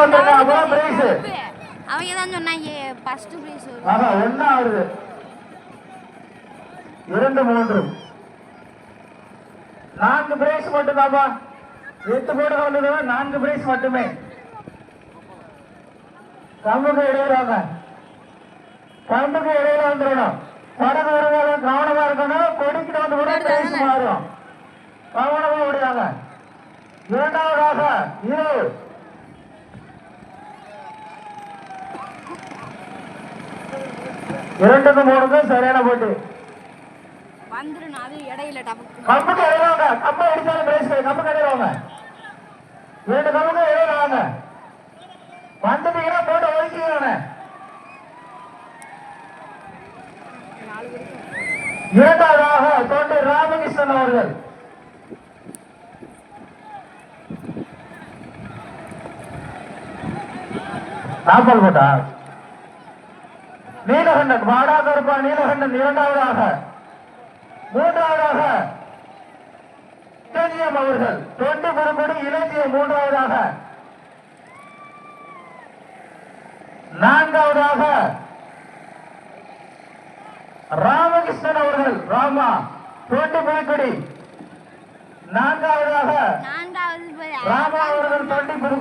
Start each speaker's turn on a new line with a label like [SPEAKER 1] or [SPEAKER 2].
[SPEAKER 1] வந்துருங்க அப்புறம் பிரைஸ்
[SPEAKER 2] அவங்க தான் சொன்னாங்க ஃபர்ஸ்ட் பிரைஸ் வரும்.
[SPEAKER 1] ஆஹா ஒண்ணா வருது 2 3 4 பிரைஸ் மட்டும் தாப்பா 8 போட வந்தது 4 பிரைஸ் மட்டுமே கம்புக்கு இடையில வாங்க கம்புக்கு இடையில வந்துடணும் சடங்கு வரும்போது கவனமா இருக்கணும் கொடிக்கிட்டு வந்து கூட பிரைஸ் மாறும் கவனமா விடுவாங்க இரண்டாவதாக இது 2க்கு 3க்கு சரியான போட்டு
[SPEAKER 2] வந்துரும் அது இடையில டபக்கு
[SPEAKER 1] கம்புக்கு இடையில வாங்க கம்பை அடிச்சாலும் பிரைஸ் கம்புக்கு இடையில வாங்க 2 கம்புக்கு இடையில வாங்க வந்துட்டீங்கன்னா போட்டு ஒழிச்சுக்கோங்க இரண்டாவதாக தொண்டு ராமகிருஷ்ணன் அவர்கள் தாப்பல் போட்டா நீலகண்டன் வாடாகருப்பா நீலகண்டன் இரண்டாவதாக மூன்றாவதாக இளஞ்சியம் அவர்கள் தொண்டு புதுக்குடி இளஞ்சியம் மூன்றாவதாக நான்காவதாக ராமகிருஷ்ணன் அவர்கள் ராமா தொண்டு புதுக்குடி நான்காவதாக ராமா அவர்கள் தொண்டு